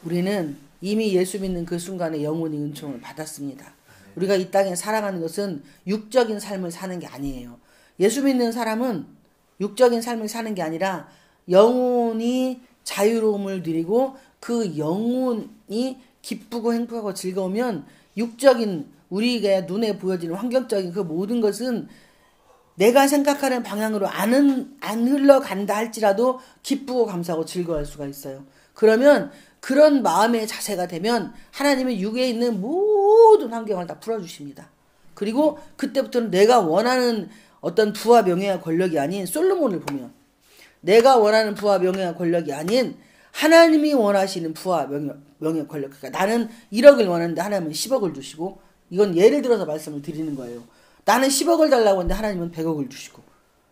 우리는 이미 예수 믿는 그 순간에 영혼의 은총을 받았습니다. 우리가 이 땅에 살아가는 것은 육적인 삶을 사는 게 아니에요. 예수 믿는 사람은 육적인 삶을 사는 게 아니라 영혼이 자유로움을 누리고 그 영혼이 기쁘고 행복하고 즐거우면 육적인 우리가 눈에 보여지는 환경적인 그 모든 것은 내가 생각하는 방향으로 안 흘러간다 할지라도 기쁘고 감사하고 즐거워할 수가 있어요. 그러면 그런 마음의 자세가 되면 하나님은 육에 있는 모든 환경을 다 풀어주십니다. 그리고 그때부터는 내가 원하는 어떤 부와 명예와 권력이 아닌 솔로몬을 보면 내가 원하는 부와 명예와 권력이 아닌 하나님이 원하시는 부와 명예 권력. 그러니까 나는 1억을 원하는데 하나님은 10억을 주시고, 이건 예를 들어서 말씀을 드리는 거예요. 나는 10억을 달라고 하는데 하나님은 100억을 주시고,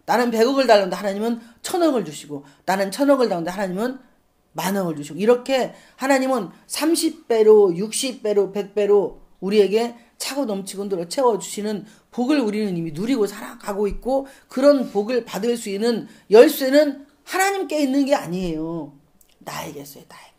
나는 100억을 달라고 하는데 하나님은 1000억을 주시고, 나는 1000억을 달라고 하는데 하나님은 10,000억을 주시고, 이렇게 하나님은 30배로 60배로 100배로 우리에게 차고 넘치고 흔들어 채워주시는 복을 우리는 이미 누리고 살아가고 있고, 그런 복을 받을 수 있는 열쇠는 하나님께 있는 게 아니에요. 나에게 있어요. 나에게.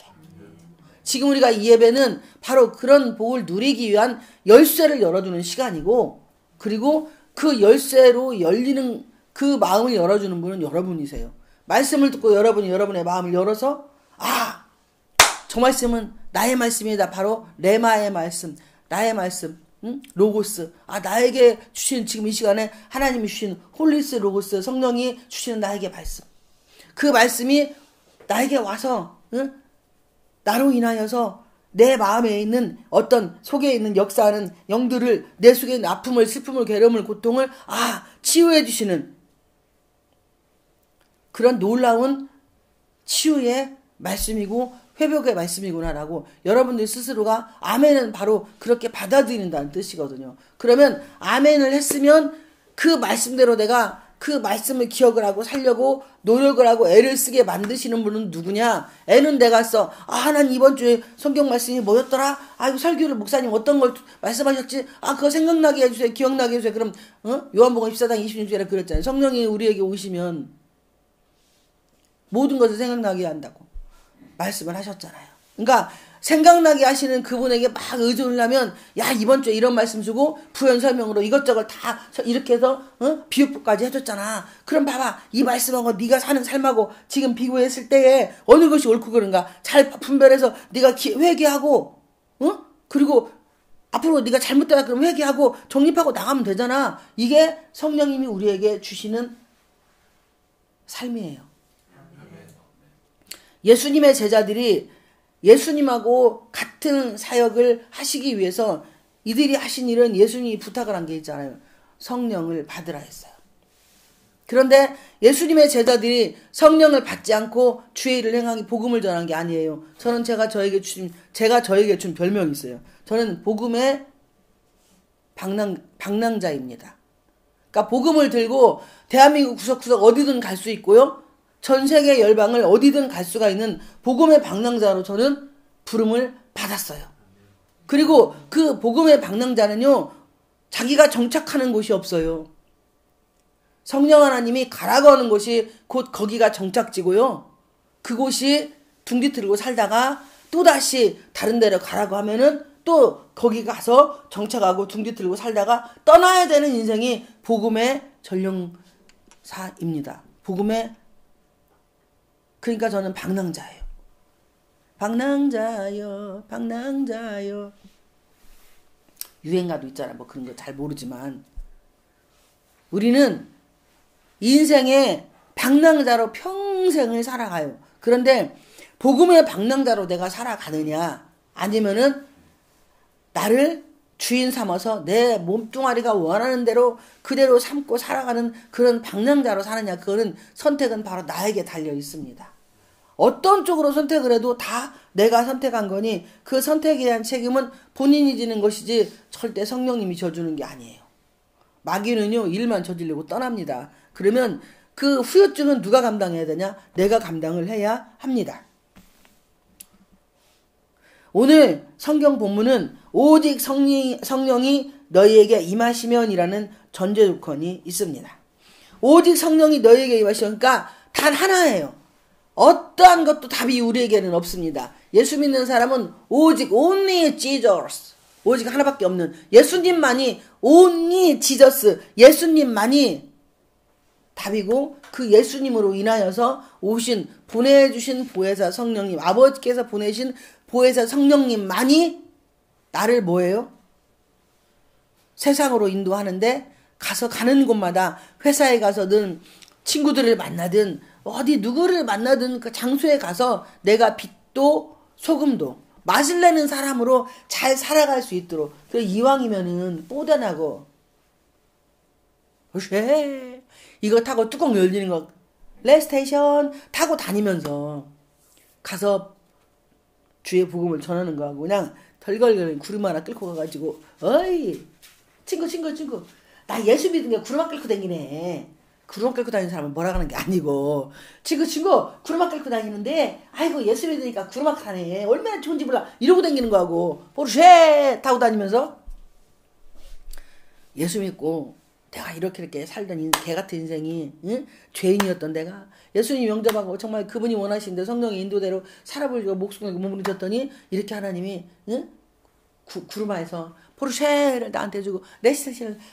지금 우리가 이 예배는 바로 그런 복을 누리기 위한 열쇠를 열어두는 시간이고, 그리고 그 열쇠로 열리는 그 마음을 열어주는 분은 여러분이세요. 말씀을 듣고 여러분이 여러분의 마음을 열어서 저 말씀은 나의 말씀이다. 바로 레마의 말씀, 나의 말씀, 로고스. 나에게 주신 지금 이 시간에 하나님이 주신 홀리스 로고스, 성령이 주시는 나에게 말씀. 그 말씀이 나에게 와서 나로 인하여서 내 마음에 있는 어떤 속에 있는 역사하는 영들을, 내 속에 있는 아픔을, 슬픔을, 괴로움을, 고통을 치유해 주시는 그런 놀라운 치유의 말씀이고 회복의 말씀이구나라고 여러분들 스스로가 아멘은 바로 그렇게 받아들인다는 뜻이거든요. 그러면 아멘을 했으면 그 말씀대로 내가 그 말씀을 기억을 하고 살려고 노력을 하고 애를 쓰게 만드시는 분은 누구냐? 애는 내가 써. 난 이번 주에 성경 말씀이 뭐였더라? 이거 설교를 목사님 어떤 걸 말씀하셨지? 그거 생각나게 해주세요. 기억나게 해주세요. 그럼 요한복음 14장 26절에 그랬잖아요. 성령이 우리에게 오시면 모든 것을 생각나게 한다고 말씀을 하셨잖아요. 그러니까 생각나게 하시는 그분에게 막 의존을 하면, 이번 주에 이런 말씀 주고 부연 설명으로 이것저것 다 이렇게 해서 비유법까지 해줬잖아. 그럼 봐봐, 이 말씀하고 네가 사는 삶하고 지금 비교했을 때에 어느 것이 옳고 그른가 잘 분별해서 네가 회개하고 그리고 앞으로 네가 잘못되다 그러면 회개하고 정립하고 나가면 되잖아. 이게 성령님이 우리에게 주시는 삶이에요. 예수님의 제자들이 예수님하고 같은 사역을 하시기 위해서 이들이 하신 일은 예수님이 부탁을 한 게 있잖아요. 성령을 받으라 했어요. 그런데 예수님의 제자들이 성령을 받지 않고 주의 일을 행하기, 복음을 전한 게 아니에요. 저는 제가 저에게 준 별명이 있어요. 저는 복음의 방랑자입니다. 그러니까 복음을 들고 대한민국 구석구석 어디든 갈 수 있고요. 전 세계 열방을 어디든 갈 수가 있는 복음의 방랑자로 저는 부름을 받았어요. 그리고 그 복음의 방랑자는요, 자기가 정착하는 곳이 없어요. 성령 하나님이 가라고 하는 곳이 곧 거기가 정착지고요. 그곳이 둥디틀고 살다가 또다시 다른 데로 가라고 하면은 또 거기 가서 정착하고 둥디틀고 살다가 떠나야 되는 인생이 복음의 전령사입니다. 그러니까 저는 방랑자예요. 방랑자요, 방랑자요. 유행가도 있잖아. 뭐 그런 거 잘 모르지만 우리는 인생의 방랑자로 평생을 살아가요. 그런데 복음의 방랑자로 내가 살아가느냐, 아니면은 나를 주인 삼아서 내 몸뚱아리가 원하는 대로 그대로 삼고 살아가는 그런 방랑자로 사느냐, 그거는 선택은 바로 나에게 달려 있습니다. 어떤 쪽으로 선택을 해도 다 내가 선택한 거니 그 선택에 대한 책임은 본인이 지는 것이지 절대 성령님이 져주는 게 아니에요. 마귀는요, 일만 저지르고 떠납니다. 그러면 그 후유증은 누가 감당해야 되냐? 내가 감당을 해야 합니다. 오늘 성경 본문은 오직 성령이 너희에게 임하시면이라는 전제 조건이 있습니다. 오직 성령이 너희에게 임하시면, 그러니까 단 하나예요. 어떠한 것도 답이 우리에게는 없습니다. 예수 믿는 사람은 오직 only Jesus, 오직 하나밖에 없는 예수님만이 only Jesus, 예수님만이 답이고 그 예수님으로 인하여서 오신 보내주신 보혜사 성령님, 아버지께서 보내신 보혜사 성령님만이 나를 뭐예요? 세상으로 인도하는데 가는 곳마다 회사에 가서든 친구들을 만나든 어디 누구를 만나든 그 장소에 가서 내가 빛도 소금도 맛을 내는 사람으로 잘 살아갈 수 있도록. 그 이왕이면은 뽀대나고 이거 타고 뚜껑 열리는 거 레스테이션 타고 다니면서 가서 주의 복음을 전하는 거하고 그냥 덜덜덜 구름 하나 끌고 가가지고 어이 친구 나 예수 믿은 게 구름만 끌고 다니네. 구름만 끌고 다니는 사람은 뭐라 하는 게 아니고 친구 구름만 끌고 다니는데 아이고 예수 믿으니까 구름만 타네. 얼마나 좋은지 몰라. 이러고 다니는 거하고 포르쉐 타고 다니면서 예수 믿고 내가 이렇게 살던 개같은 인생이 응? 죄인이었던 내가 예수님 영접하고 정말 그분이 원하시는데 성령의 인도대로 살아보려고 목숨을 몸을 줬더니 이렇게 하나님이 응? 구르마에서 포르쉐를 나한테 주고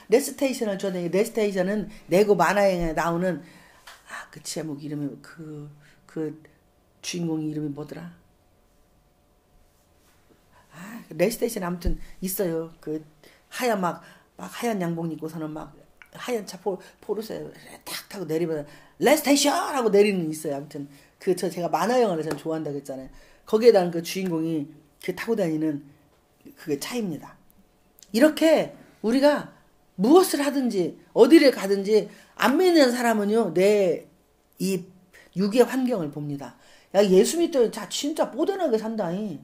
레스테이션을 줬더니 레스테이션은 내고 만화에 나오는 그 제목 이름이 그 주인공 이름이 뭐더라? 레스테이션 아무튼 있어요. 그 하얀 막 하얀 양복 입고서는 막 하얀 차 포르쉐 탁 타고 내리면 레스테이션 하고 내리는 있어요. 아무튼 제가 만화 영화를 참 좋아한다고 했잖아요. 거기에다가 그 주인공이 그 타고 다니는 그게 차입니다. 이렇게 우리가 무엇을 하든지 어디를 가든지 안 믿는 사람은요 내 이 육의 환경을 봅니다. 야 예수 믿더니 진짜 뽀대나게 산다잉.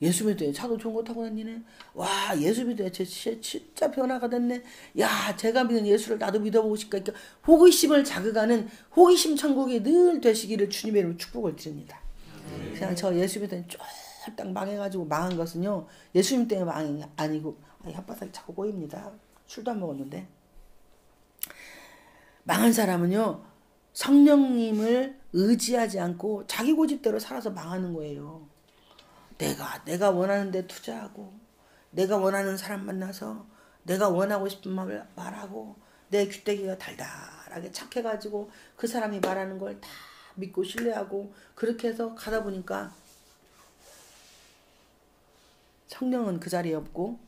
예수 믿더니 차도 좋은 거 타고 다니네. 와 예수 믿더니 진짜 변화가 됐네. 야 제가 믿는 예수를 나도 믿어보고 싶다. 그러니까 호기심을 자극하는 호기심 천국이 늘 되시기를 주님의 이름으로 축복을 드립니다. 그냥 저 예수 믿더니 쫄딱 망해가지고 망한 것은요 예수님 때문에 망이 아니고 혓바닥이 자꾸 꼬입니다. 술도 안 먹었는데. 망한 사람은요 성령님을 의지하지 않고 자기 고집대로 살아서 망하는 거예요. 내가 원하는 데 투자하고 내가 원하는 사람 만나서 내가 원하고 싶은 말을 말하고 내 귀때기가 달달하게 착해가지고 그 사람이 말하는 걸 다 믿고 신뢰하고 그렇게 해서 가다 보니까 성령은 그 자리에 없고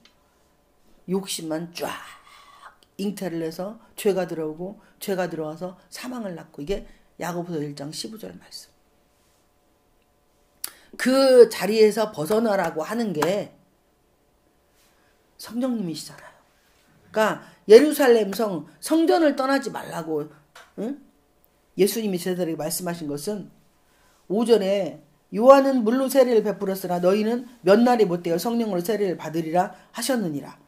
욕심만 쫙 잉태를 해서 죄가 들어오고 죄가 들어와서 사망을 낳고 이게 야고보서 1장 15절 말씀. 그 자리에서 벗어나라고 하는 게 성령님이시잖아요. 그러니까 예루살렘 성전을 떠나지 말라고 응? 예수님이 제자들에게 말씀하신 것은 5절에 요한은 물로 세례를 베풀었으나 너희는 몇 날이 못되어 성령으로 세례를 받으리라 하셨느니라.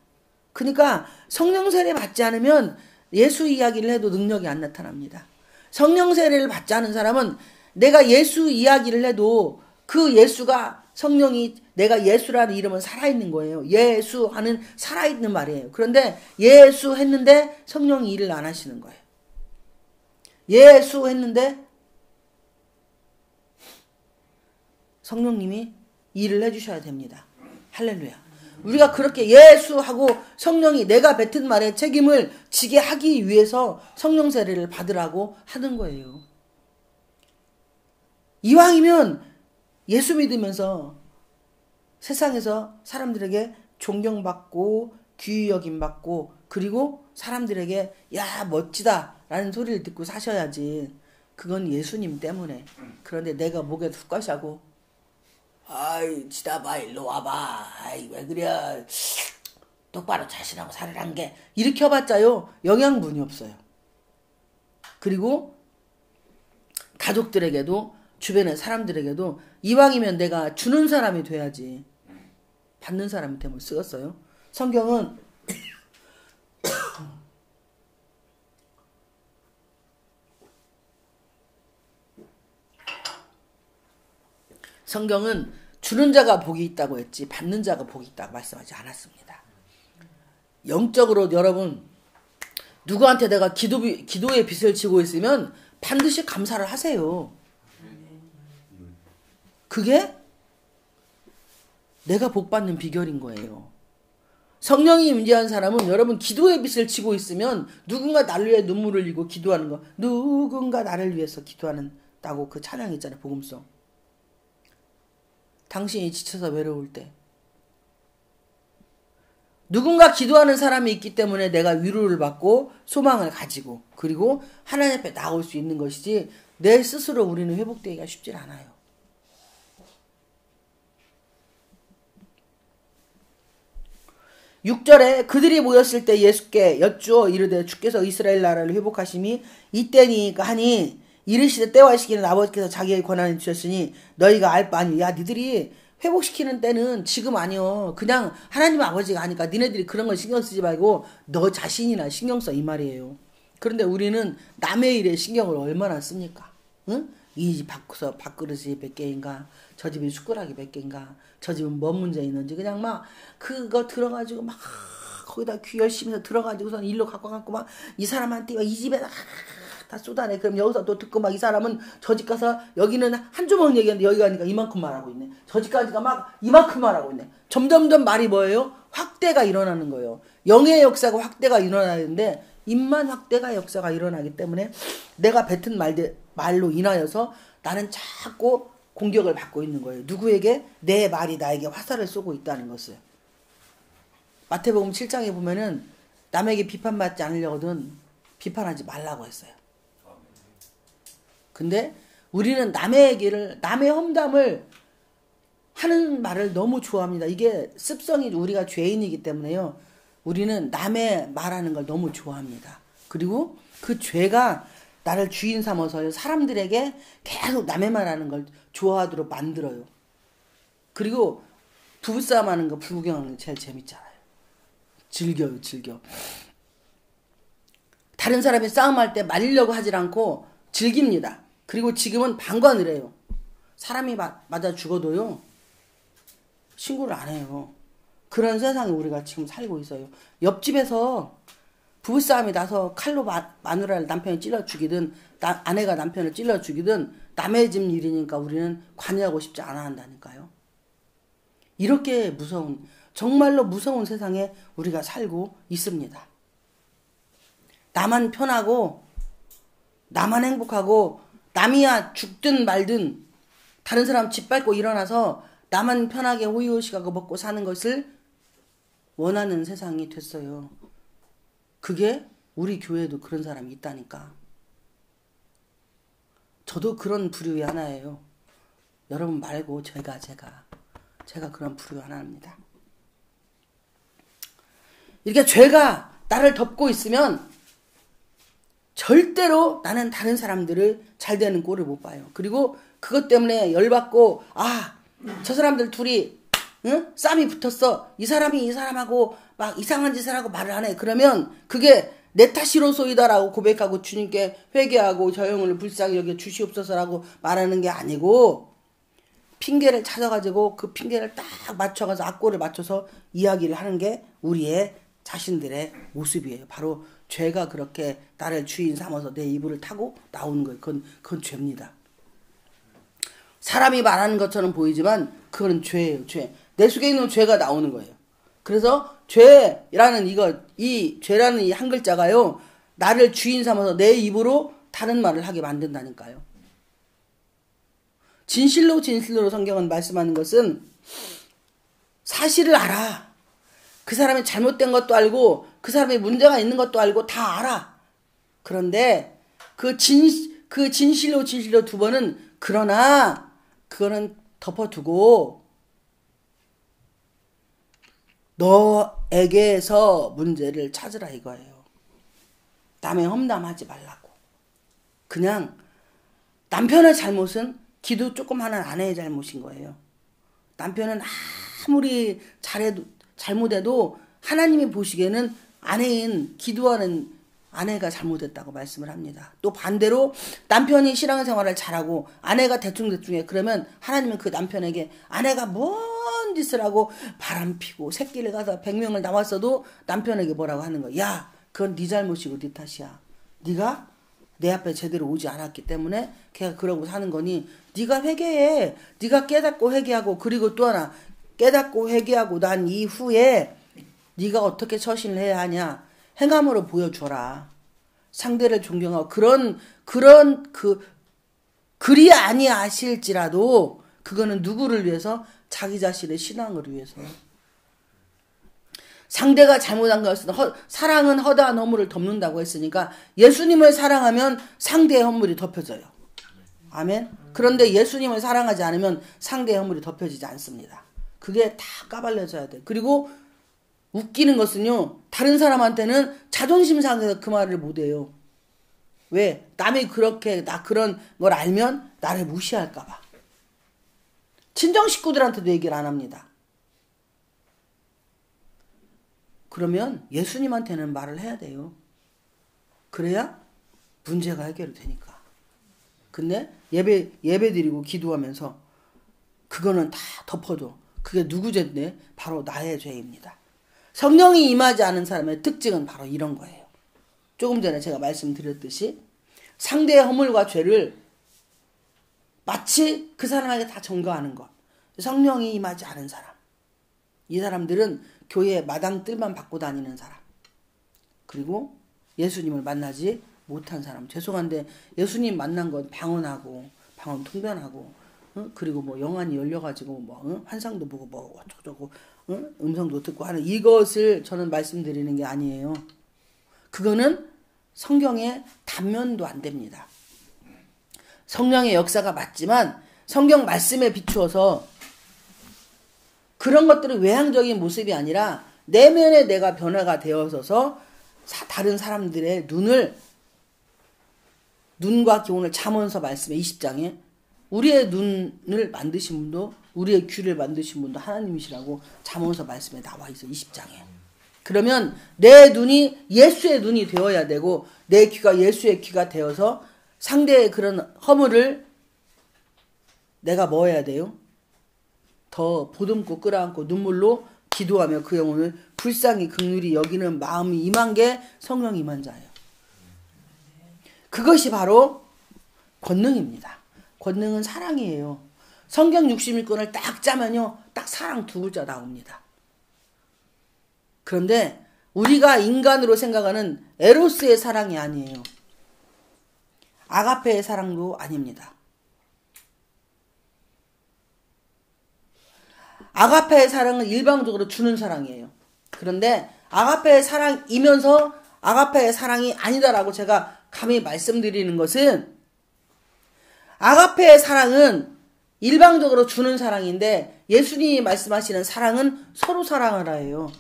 그러니까 성령 세례 받지 않으면 예수 이야기를 해도 능력이 안 나타납니다. 성령 세례를 받지 않은 사람은 내가 예수 이야기를 해도 그 예수가 성령이 내가 예수라는 이름은 살아있는 거예요. 예수 하는 살아있는 말이에요. 그런데 예수 했는데 성령이 일을 안 하시는 거예요. 예수 했는데 성령님이 일을 해주셔야 됩니다. 할렐루야. 우리가 그렇게 예수하고 성령이 내가 뱉은 말에 책임을 지게 하기 위해서 성령 세례를 받으라고 하는 거예요. 이왕이면 예수 믿으면서 세상에서 사람들에게 존경받고 귀히 여김받고 그리고 사람들에게 야 멋지다 라는 소리를 듣고 사셔야지. 그건 예수님 때문에. 그런데 내가 목에 훅가시하고 아이 지다봐 일로 와봐 아이 왜 그래 똑바로 자신하고 살으란 게 이렇게 해봤자요 영양분이 없어요. 그리고 가족들에게도 주변의 사람들에게도 이왕이면 내가 주는 사람이 돼야지 받는 사람이 되면 쓰겠어요. 성경은 성경은 주는 자가 복이 있다고 했지 받는 자가 복이 있다고 말씀하지 않았습니다. 영적으로 여러분 누구한테 내가 기도의 빚을 지고 있으면 반드시 감사를 하세요. 그게 내가 복받는 비결인 거예요. 성령이 임재한 사람은 여러분 기도의 빛을 치고 있으면 누군가 나를 위해 눈물을 흘리고 기도하는 거. 누군가 나를 위해서 기도하는다고 그 찬양이 있잖아요. 복음성. 당신이 지쳐서 외로울 때. 누군가 기도하는 사람이 있기 때문에 내가 위로를 받고 소망을 가지고 그리고 하나님 앞에 나올 수 있는 것이지 내 스스로 우리는 회복되기가 쉽지 않아요. 6절에 그들이 모였을 때 예수께 여쭈어 이르되 주께서 이스라엘 나라를 회복하심이 이때니까 하니 이르시되 때와 시기는 아버지께서 자기의 권한을 주셨으니 너희가 알 바 아니오. 야 니들이 회복시키는 때는 지금 아니요. 그냥 하나님 아버지가 하니까 니네들이 그런 거 신경 쓰지 말고 너 자신이나 신경 써 이 말이에요. 그런데 우리는 남의 일에 신경을 얼마나 씁니까? 응? 이 집 바꿔서 밥그릇이 몇 개인가? 저 집이 숟가락이 몇 개인가? 저 집은 뭔 문제 있는지 그냥 막 그거 들어가지고 막 거기다 귀 열심히 해서 들어가지고선 일로 갖고 막 이 사람한테 이 집에다 다 쏟아내. 그럼 여기서 또 듣고 막 이 사람은 저 집 가서 여기는 한 주먹 얘기하는데 여기 가니까 이만큼 말하고 있네. 저 집 가니까 막 이만큼 말하고 있네. 점점점 말이 뭐예요? 확대가 일어나는 거예요. 영의 역사가 확대가 일어나는데 입만 확대가 역사가 일어나기 때문에 내가 뱉은 말로 인하여서 나는 자꾸 공격을 받고 있는 거예요. 누구에게? 내 말이 나에게 화살을 쏘고 있다는 것을. 마태복음 7장에 보면은 남에게 비판받지 않으려거든 비판하지 말라고 했어요. 근데 우리는 남의 얘기를 남의 험담을 하는 말을 너무 좋아합니다. 이게 습성이 우리가 죄인이기 때문에요. 우리는 남의 말하는 걸 너무 좋아합니다. 그리고 그 죄가 나를 주인 삼아서 사람들에게 계속 남의 말하는 걸 좋아하도록 만들어요. 그리고 부부싸움 하는 거 불구경하는 게 제일 재밌잖아요. 즐겨요, 즐겨. 다른 사람이 싸움할 때 말리려고 하질 않고 즐깁니다. 그리고 지금은 방관을 해요. 사람이 맞아 죽어도요. 신고를 안 해요. 그런 세상에 우리가 지금 살고 있어요. 옆집에서 부부싸움이 나서 칼로 마누라를 남편이 찔러 죽이든 아내가 남편을 찔러 죽이든 남의 집 일이니까 우리는 관여하고 싶지 않아 한다니까요. 이렇게 무서운 정말로 무서운 세상에 우리가 살고 있습니다. 나만 편하고 나만 행복하고 남이야 죽든 말든 다른 사람 집 밟고 일어나서 나만 편하게 호의호식하고 먹고 사는 것을 원하는 세상이 됐어요. 그게 우리 교회에도 그런 사람이 있다니까. 저도 그런 부류의 하나예요. 여러분 말고 제가 그런 부류 하나입니다. 이렇게 죄가 나를 덮고 있으면 절대로 나는 다른 사람들을 잘 되는 꼴을 못 봐요. 그리고 그것 때문에 열받고 저 사람들 둘이 쌈이 붙었어. 이 사람이 이 사람하고 막 이상한 짓을 하고 말을 안 해. 그러면 그게 내 탓이로소이다라고 고백하고 주님께 회개하고 저 영혼을 불쌍히 여겨 주시옵소서라고 말하는 게 아니고 핑계를 찾아가지고 그 핑계를 딱 맞춰가서 악보를 맞춰서 이야기를 하는 게 우리의 자신들의 모습이에요. 바로 죄가 그렇게 나를 주인 삼아서 내 이불을 타고 나오는 거예요. 그건 죄입니다. 사람이 말하는 것처럼 보이지만 그건 죄예요. 죄. 내 속에 있는 죄가 나오는 거예요. 그래서 죄라는 이 죄라는 이 한 글자가요. 나를 주인 삼아서 내 입으로 다른 말을 하게 만든다니까요. 진실로 성경은 말씀하는 것은 사실을 알아. 그 사람이 잘못된 것도 알고 그 사람이 문제가 있는 것도 알고 다 알아. 그런데 그 진실로 두 번은 그러나 그거는 덮어두고 너에게서 문제를 찾으라 이거예요. 남의 험담하지 말라고. 그냥 남편의 잘못은 기도 조금 하는 아내의 잘못인 거예요. 남편은 아무리 잘못해도 하나님이 보시기에는 아내인 기도하는 아내가 잘못했다고 말씀을 합니다. 또 반대로 남편이 신앙생활을 잘하고 아내가 대충해 그러면 하나님은 그 남편에게 아내가 뭔 짓을 하고 바람피고 새끼를 가서 100명을 나왔어도 남편에게 뭐라고 하는 거야. 야 그건 네 잘못이고 네 탓이야. 네가 내 앞에 제대로 오지 않았기 때문에 걔가 그러고 사는 거니 네가 회개해. 네가 깨닫고 회개하고 그리고 또 하나 깨닫고 회개하고 난 이후에 네가 어떻게 처신을 해야 하냐. 행함으로 보여줘라. 상대를 존경하고 그리 아니하실지라도 그거는 누구를 위해서? 자기 자신의 신앙을 위해서. 상대가 잘못한 것은 사랑은 허다한 허물을 덮는다고 했으니까 예수님을 사랑하면 상대의 허물이 덮여져요. 아멘. 그런데 예수님을 사랑하지 않으면 상대의 허물이 덮여지지 않습니다. 그게 다 까발려져야 돼. 그리고 웃기는 것은요. 다른 사람한테는 자존심 상해서 그 말을 못해요. 왜? 남이 그렇게 나 그런 걸 알면 나를 무시할까 봐. 친정 식구들한테도 얘기를 안 합니다. 그러면 예수님한테는 말을 해야 돼요. 그래야 문제가 해결이 되니까. 근데 예배 드리고 기도하면서 그거는 다 덮어줘. 그게 누구 죄인데? 바로 나의 죄입니다. 성령이 임하지 않은 사람의 특징은 바로 이런 거예요. 조금 전에 제가 말씀드렸듯이 상대의 허물과 죄를 마치 그 사람에게 다 전가하는 것. 성령이 임하지 않은 사람. 이 사람들은 교회 마당 뜰만 받고 다니는 사람. 그리고 예수님을 만나지 못한 사람. 죄송한데 예수님 만난 건 방언하고 방언 통변하고 그리고 뭐 영안이 열려가지고 뭐 환상도 보고 뭐 어쩌고 음성도 듣고 하는 이것을 저는 말씀드리는 게 아니에요. 그거는 성경의 단면도 안 됩니다. 성령의 역사가 맞지만 성경 말씀에 비추어서 그런 것들은 외향적인 모습이 아니라 내면에 내가 변화가 되어서서 다른 사람들의 눈과 기운을 잠언서 말씀에 20장에 우리의 눈을 만드신 분도 우리의 귀를 만드신 분도 하나님이시라고 잠언서 말씀에 나와 있어 20장에. 그러면 내 눈이 예수의 눈이 되어야 되고 내 귀가 예수의 귀가 되어서 상대의 그런 허물을 내가 뭐 해야 돼요? 더 보듬고 끌어안고 눈물로 기도하며 그 영혼을 불쌍히 긍휼히 여기는 마음이 임한 게 성령이 임한 자예요. 그것이 바로 권능입니다. 권능은 사랑이에요. 성경 66권을 딱 짜면요. 딱 사랑 두 글자 나옵니다. 그런데 우리가 인간으로 생각하는 에로스의 사랑이 아니에요. 아가페의 사랑도 아닙니다. 아가페의 사랑은 일방적으로 주는 사랑이에요. 그런데 아가페의 사랑이면서 아가페의 사랑이 아니다라고 제가 감히 말씀드리는 것은 아가페의 사랑은 일방적으로 주는 사랑인데 예수님이 말씀하시는 사랑은 서로 사랑하라예요.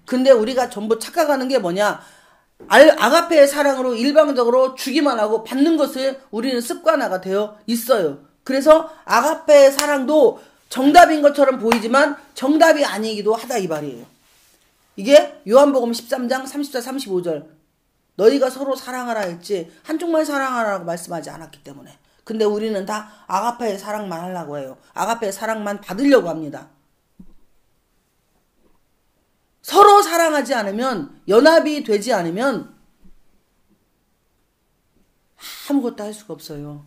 근데 우리가 전부 착각하는 게 뭐냐? 아가페의 사랑으로 일방적으로 주기만 하고 받는 것을 우리는 습관화가 되어 있어요. 그래서 아가페의 사랑도 정답인 것처럼 보이지만 정답이 아니기도 하다 이 말이에요. 이게 요한복음 13장 34, 35절 너희가 서로 사랑하라 했지 한쪽만 사랑하라고 말씀하지 않았기 때문에. 근데 우리는 다 아가페의 사랑만 하려고 해요. 아가페의 사랑만 받으려고 합니다. 서로 사랑하지 않으면 연합이 되지 않으면 아무것도 할 수가 없어요.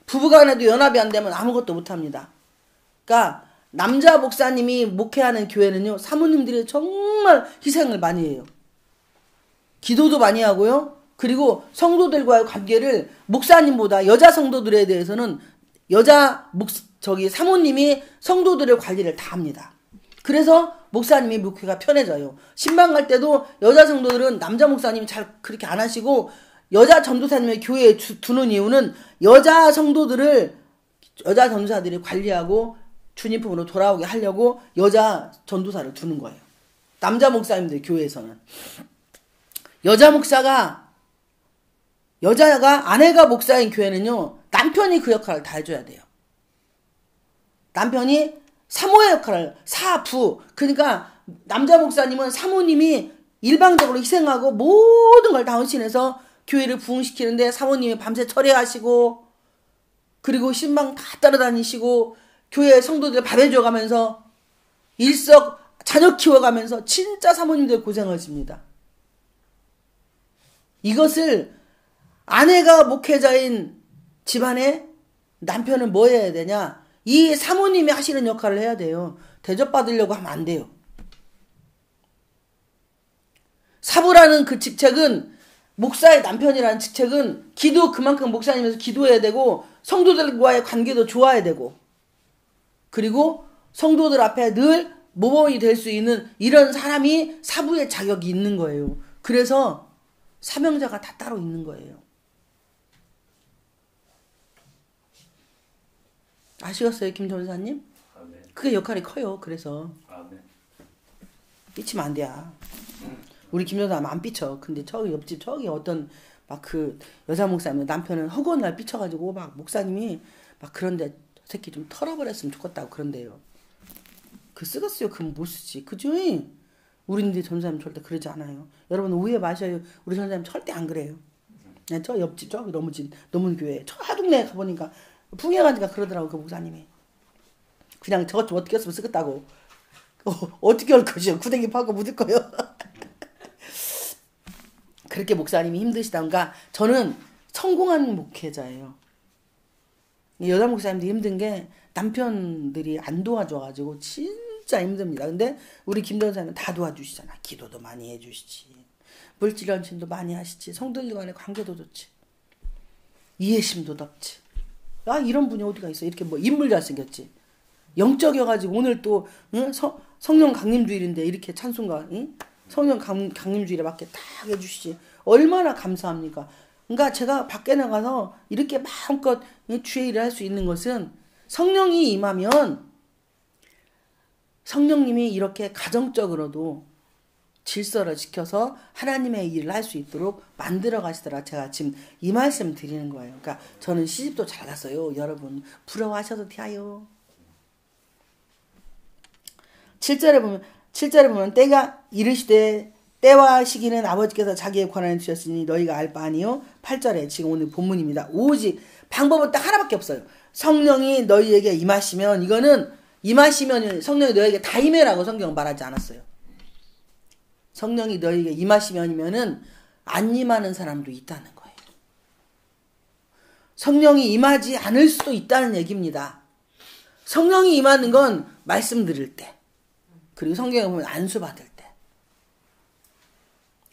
부부간에도 연합이 안 되면 아무것도 못합니다. 그러니까 남자 목사님이 목회하는 교회는요. 사모님들이 정말 희생을 많이 해요. 기도도 많이 하고요. 그리고 성도들과의 관계를 목사님보다 여자 성도들에 대해서는 사모님이 성도들의 관리를 다 합니다. 그래서 목사님이 목회가 편해져요. 신방 갈 때도 여자 성도들은 남자 목사님이 잘 그렇게 안 하시고 여자 전도사님의 교회에 두는 이유는 여자 성도들을 여자 전도사들이 관리하고 주님 품으로 돌아오게 하려고 여자 전도사를 두는 거예요. 남자 목사님들 교회에서는. 여자가 아내가 목사인 교회는요. 남편이 그 역할을 다 해줘야 돼요. 남편이 사모의 역할을 사부 그러니까 남자 목사님은 사모님이 일방적으로 희생하고 모든 걸 다 헌신해서 교회를 부흥시키는데 사모님이 밤새 철회하시고 그리고 신방 다 따라다니시고 교회 성도들 밥 해줘가면서 일석 자녀 키워가면서 진짜 사모님들 고생하십니다. 이것을 아내가 목회자인 집안에 남편은 뭐 해야 되냐? 이 사모님이 하시는 역할을 해야 돼요. 대접받으려고 하면 안 돼요. 사부라는 그 직책은, 목사의 남편이라는 직책은 기도, 그만큼 목사님에서 기도해야 되고 성도들과의 관계도 좋아야 되고, 그리고 성도들 앞에 늘 모범이 될 수 있는 이런 사람이 사부의 자격이 있는 거예요. 그래서 사명자가 다 따로 있는 거예요. 아시겠어요, 김 전사님? 아멘. 그게 역할이 커요. 그래서 아멘. 삐치면 안 돼. 우리 김 전사님 안 삐쳐. 근데 저기 옆집 저기 어떤 막 그 여자 목사님 남편은 허구한 날 삐쳐가지고 막 목사님이 막 그런데 저 새끼 좀 털어버렸으면 좋겠다고 그런데요. 그 쓰겠어요. 그럼 못 쓰지. 그죠? 우리인데 전사님 절대 그러지 않아요. 여러분 오해 마셔요. 우리 전사님 절대 안 그래요. 저 옆집 저기 너문 교회 저 하동네 가보니까 풍해가니까 그러더라고 그 목사님이. 그냥 저것 좀 어떻게 했으면 쓰겠다고. 어떻게 할 것이요. 구덩이 파고 묻을 거요. 그렇게 목사님이 힘드시다니까 저는 성공한 목회자예요. 여자 목사님들이 힘든 게 남편들이 안 도와줘가지고 진짜 힘듭니다. 근데 우리 김 전사님은 다 도와주시잖아. 기도도 많이 해주시지. 물질 헌신도 많이 하시지. 성도들 간의 관계도 좋지. 이해심도 높지. 아 이런 분이 어디가 있어. 이렇게 뭐 인물 잘생겼지. 영적이어가지고 오늘 또 응? 성령 강림주일인데 이렇게 찬송가 응? 성령 강림주일에 맞게 딱 해주시지. 얼마나 감사합니까. 그러니까 제가 밖에 나가서 이렇게 마음껏 주의 일을 할 수 있는 것은 성령이 임하면 성령님이 이렇게 가정적으로도 질서를 지켜서 하나님의 일을 할 수 있도록 만들어 가시더라. 제가 지금 이 말씀 드리는 거예요. 그러니까 저는 시집도 잘 갔어요. 여러분 부러워하셔도 돼요. 7절에 보면 때가 이르시되 때와 시기는 아버지께서 자기의 권한에 주셨으니 너희가 알 바 아니요. 8절에 지금 오늘 본문입니다. 오직 방법은 딱 하나밖에 없어요. 성령이 너희에게 임하시면, 이거는 임하시면 성령이 너희에게 다 임해라고 성경은 말하지 않았어요. 성령이 너희에게 임하시면이면은 안 임하는 사람도 있다는 거예요. 성령이 임하지 않을 수도 있다는 얘기입니다. 성령이 임하는 건 말씀 들을 때, 그리고 성경에 보면 안수 받을 때,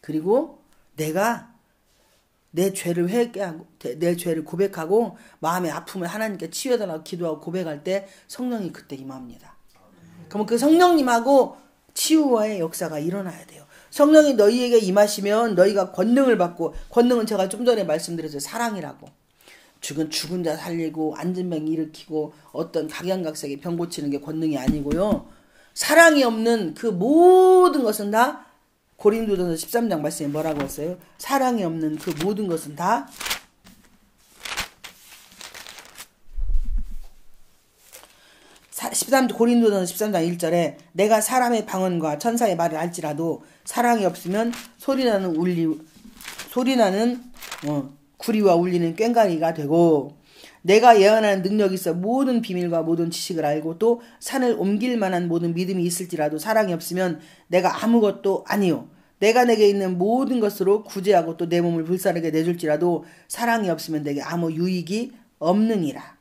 그리고 내가 내 죄를 회개하고 내 죄를 고백하고 마음의 아픔을 하나님께 치유해달라고 기도하고 고백할 때 성령이 그때 임합니다. 그러면 그 성령님하고 치유와의 역사가 일어나야 돼요. 성령이 너희에게 임하시면 너희가 권능을 받고, 권능은 제가 좀 전에 말씀드렸어요. 사랑이라고. 죽은 자 살리고 안진병 일으키고 어떤 각양각색의 병 고치는 게 권능이 아니고요. 사랑이 없는 그 모든 것은 다, 고린도전서 13장 말씀에 뭐라고 했어요? 사랑이 없는 그 모든 것은 다 13고린도전서 13장 1절에 내가 사람의 방언과 천사의 말을 알지라도 사랑이 없으면 소리나는 구리와 울리는 꽹과리가 되고, 내가 예언하는 능력이 있어 모든 비밀과 모든 지식을 알고 또 산을 옮길 만한 모든 믿음이 있을지라도 사랑이 없으면 내가 아무것도 아니요. 내가 내게 있는 모든 것으로 구제하고 또 내 몸을 불사르게 내줄지라도 사랑이 없으면 내게 아무 유익이 없느니라.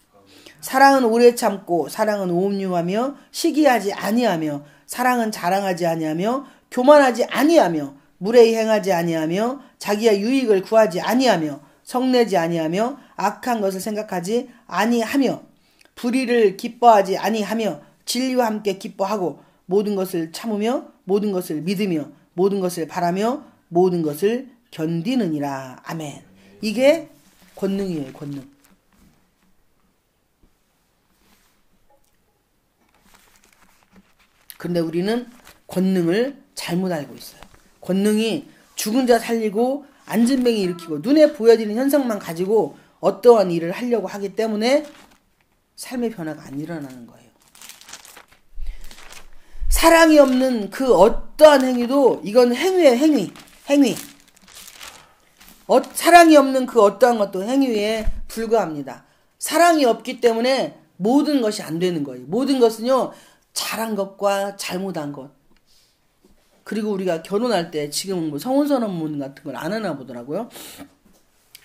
사랑은 오래 참고 사랑은 온유하며 시기하지 아니하며 사랑은 자랑하지 아니하며 교만하지 아니하며 무례히 행하지 아니하며 자기의 유익을 구하지 아니하며 성내지 아니하며 악한 것을 생각하지 아니하며 불의를 기뻐하지 아니하며 진리와 함께 기뻐하고 모든 것을 참으며 모든 것을 믿으며 모든 것을 바라며 모든 것을 견디느니라. 아멘. 이게 권능이에요. 권능. 근데 우리는 권능을 잘못 알고 있어요. 권능이 죽은 자 살리고 안진병이 일으키고 눈에 보여지는 현상만 가지고 어떠한 일을 하려고 하기 때문에 삶의 변화가 안 일어나는 거예요. 사랑이 없는 그 어떠한 행위도 이건 행위예요. 행위. 사랑이 없는 그 어떠한 것도 행위에 불과합니다. 사랑이 없기 때문에 모든 것이 안 되는 거예요. 모든 것은요, 잘한 것과 잘못한 것. 그리고 우리가 결혼할 때 지금은 뭐 성혼선언문 같은 걸 안 하나 보더라고요.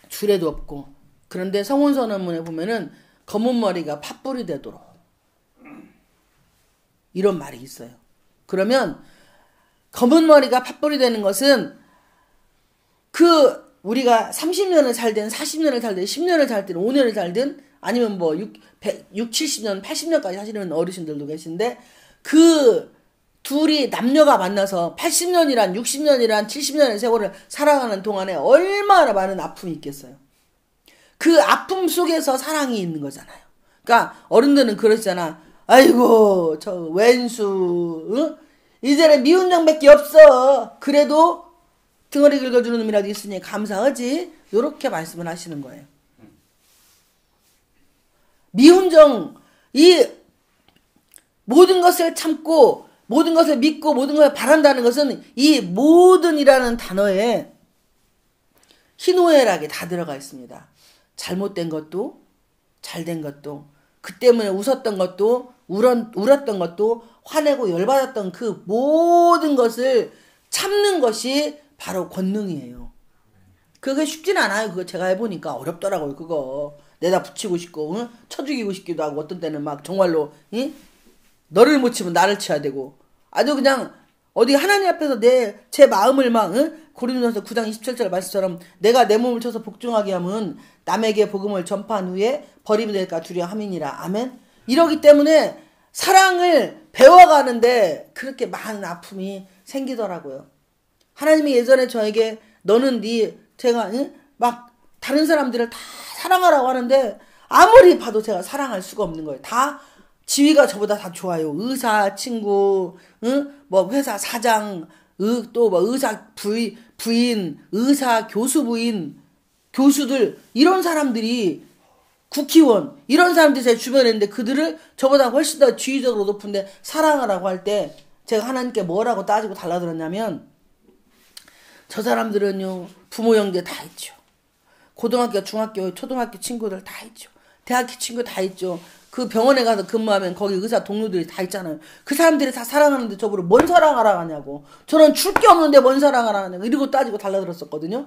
주례도 없고. 그런데 성혼선언문에 보면은 검은 머리가 팥불이 되도록. 이런 말이 있어요. 그러면 검은 머리가 팥불이 되는 것은 우리가 30년을 살든 40년을 살든 10년을 살든 5년을 살든 아니면 뭐 70년, 80년까지 사시는 어르신들도 계신데 그 둘이 남녀가 만나서 80년이란 60년이란 70년의 세월을 살아가는 동안에 얼마나 많은 아픔이 있겠어요. 그 아픔 속에서 사랑이 있는 거잖아요. 그러니까 어른들은 그러시잖아. 아이고 저 왼수 응? 이제는 미운 정밖에 없어. 그래도 등어리 긁어주는 놈이라도 있으니 감사하지. 요렇게 말씀을 하시는 거예요. 미운 정, 이 모든 것을 참고 모든 것을 믿고 모든 것을 바란다는 것은 이 모든이라는 단어에 희노애락이 다 들어가 있습니다. 잘못된 것도 잘된 것도 그 때문에 웃었던 것도 울었던 것도 화내고 열받았던 그 모든 것을 참는 것이 바로 권능이에요. 그게 쉽진 않아요. 그거 제가 해보니까 어렵더라고요. 그거 내다 붙이고 싶고 응? 쳐 죽이고 싶기도 하고 어떤 때는 막 정말로 응? 너를 못 치면 나를 쳐야 되고 아주 그냥 어디 하나님 앞에서 제 마음을 막 응? 고린도전서 9장 27절 말씀처럼 내가 내 몸을 쳐서 복종하게 하면 남에게 복음을 전파한 후에 버림이 될까 두려워함이니라. 아멘. 이러기 때문에 사랑을 배워가는데 그렇게 많은 아픔이 생기더라고요. 하나님이 예전에 저에게 너는 제가 응? 막 다른 사람들을 다 사랑하라고 하는데 아무리 봐도 제가 사랑할 수가 없는 거예요. 다 지위가 저보다 다 좋아요. 의사 친구, 응? 뭐 회사 사장, 또 뭐 의사 부인, 의사 교수 부인, 교수들 이런 사람들이 국회의원 이런 사람들이 제 주변에 있는데 그들을 저보다 훨씬 더 지위적으로 높은데 사랑하라고 할 때 제가 하나님께 뭐라고 따지고 달라들었냐면 저 사람들은요 부모 연계 다 있죠. 고등학교, 중학교, 초등학교 친구들 다 있죠. 대학교 친구 다 있죠. 그 병원에 가서 근무하면 거기 의사 동료들이 다 있잖아요. 그 사람들이 다 사랑하는데 저보고 뭔 사랑하라 하냐고. 저는 줄 게 없는데 뭔 사랑하라 하냐고. 이러고 따지고 달라들었었거든요.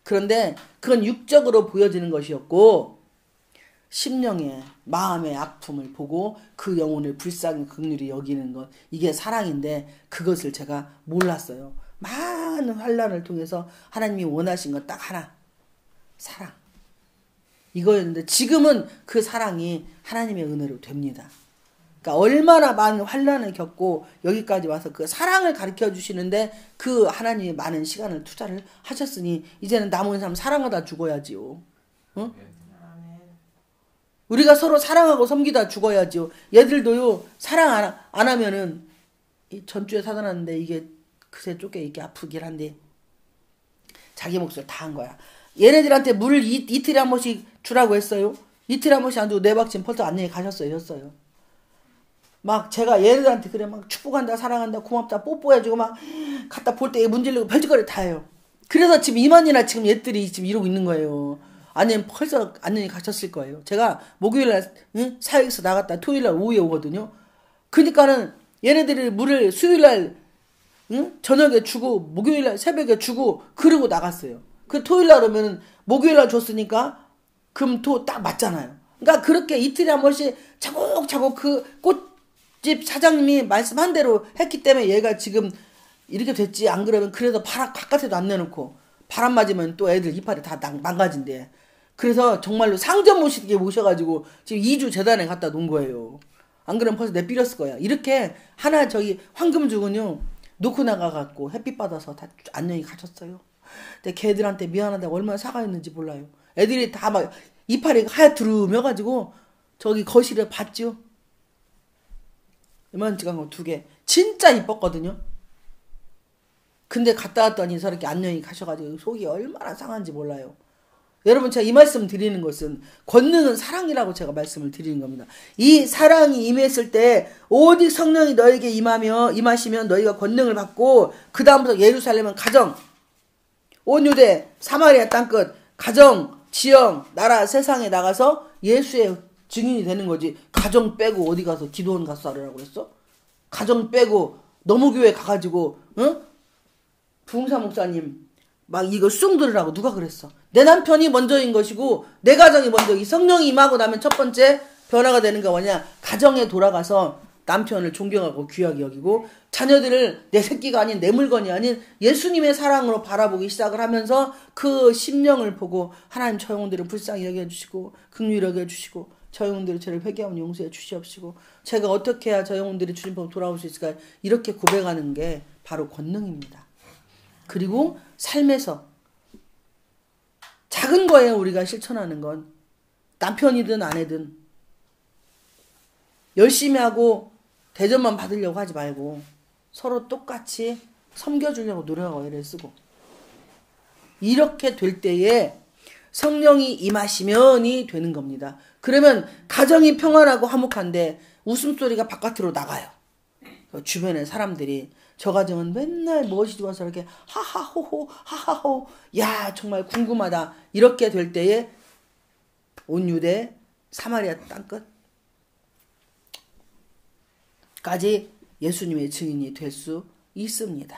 그런데 그건 육적으로 보여지는 것이었고 심령의 마음의 아픔을 보고 그 영혼을 불쌍히 긍휼히 여기는 것 이게 사랑인데 그것을 제가 몰랐어요. 많은 환난을 통해서 하나님이 원하신 건 딱 하나 사랑 이거였는데 지금은 그 사랑이 하나님의 은혜로 됩니다. 그러니까 얼마나 많은 환난을 겪고 여기까지 와서 그 사랑을 가르쳐 주시는데 그 하나님이 많은 시간을 투자를 하셨으니 이제는 남은 삶 사랑하다 죽어야지요. 어? 우리가 서로 사랑하고 섬기다 죽어야지요. 얘들도요 사랑 안 하면은 전주에 사다 놨는데 이게 그새 쪼개 이렇게 아프긴 한데 자기 몫을 다 한 거야. 얘네들한테 물 이틀에 한 번씩 주라고 했어요. 이틀에 한 번씩 안 주고 네 박친 벌써 안녕히 가셨어요. 막 제가 얘네들한테 그래 막 축복한다 사랑한다 고맙다 뽀뽀해주고 막 갖다 볼 때 문질르고 별짓거리 다 해요. 그래서 지금 이만이나 지금 얘들이 지금 이러고 있는 거예요. 아니면 벌써 안녕히 가셨을 거예요. 제가 목요일날 응? 사역에서 나갔다 토요일날 오후에 오거든요. 그러니까는 얘네들이 물을 수요일날 응? 저녁에 주고 목요일날 새벽에 주고 그러고 나갔어요. 그 토요일날 오면은 목요일날 줬으니까 금토 딱 맞잖아요. 그러니까 그렇게 이틀에 한 번씩 차곡차곡 그 꽃집 사장님이 말씀한 대로 했기 때문에 얘가 지금 이렇게 됐지. 안 그러면 그래서 바깥에도 안 내놓고 바람 맞으면 또 애들 이빨이 다 망가진대. 그래서 정말로 상점 모시게 모셔가지고 지금 2주 재단에 갖다 놓은 거예요. 안 그러면 벌써 내삐렸을 거야. 이렇게 하나 저기 황금 죽은요 놓고 나가갖고 햇빛 받아서 다 안녕히 가셨어요. 근데 걔들한테 미안하다고 얼마나 사과했는지 몰라요. 애들이 다 막 이파리 하얗드름해가지고 저기 거실에 봤죠. 이만한 거 2개 진짜 이뻤거든요. 근데 갔다 왔더니 저렇게 안녕히 가셔가지고 속이 얼마나 상한지 몰라요. 여러분 제가 이 말씀 드리는 것은 권능은 사랑이라고 제가 말씀을 드리는 겁니다. 이 사랑이 임했을 때 오직 성령이 너에게 임하시면 너희가 권능을 받고 그 다음부터 예루살렘은 가정 온 유대 사마리아 땅끝 가정 지형 나라 세상에 나가서 예수의 증인이 되는 거지. 가정 빼고 어디 가서 기도원 가서 하라고 했어? 가정 빼고 너무교회 가가지고 응? 부흥사 목사님 막 이거 수종 들으라고 누가 그랬어? 내 남편이 먼저인 것이고 내 가정이 먼저, 이 성령이 임하고 나면 첫 번째 변화가 되는 게 뭐냐? 가정에 돌아가서 남편을 존경하고 귀하게 여기고 자녀들을 내 새끼가 아닌 내 물건이 아닌 예수님의 사랑으로 바라보기 시작을 하면서 그 심령을 보고 하나님 저 영혼들을 불쌍히 여겨주시고 긍휼히 여겨주시고 저 영혼들이 저를 회개하면 용서해 주시옵시고 제가 어떻게 해야 저 영혼들이 주님 보고 돌아올 수 있을까? 이렇게 고백하는 게 바로 권능입니다. 그리고 삶에서 작은 거에 우리가 실천하는 건 남편이든 아내든 열심히 하고 대접만 받으려고 하지 말고 서로 똑같이 섬겨주려고 노력하고 애를 쓰고 이렇게 될 때에 성령이 임하시면이 되는 겁니다. 그러면 가정이 평안하고 화목한데 웃음소리가 바깥으로 나가요. 주변의 사람들이 저 가정은 맨날 무엇이 좋아서 이렇게 하하호호 하하호 야 정말 궁금하다 이렇게 될 때에 온 유대 사마리아 땅끝까지 예수님의 증인이 될 수 있습니다.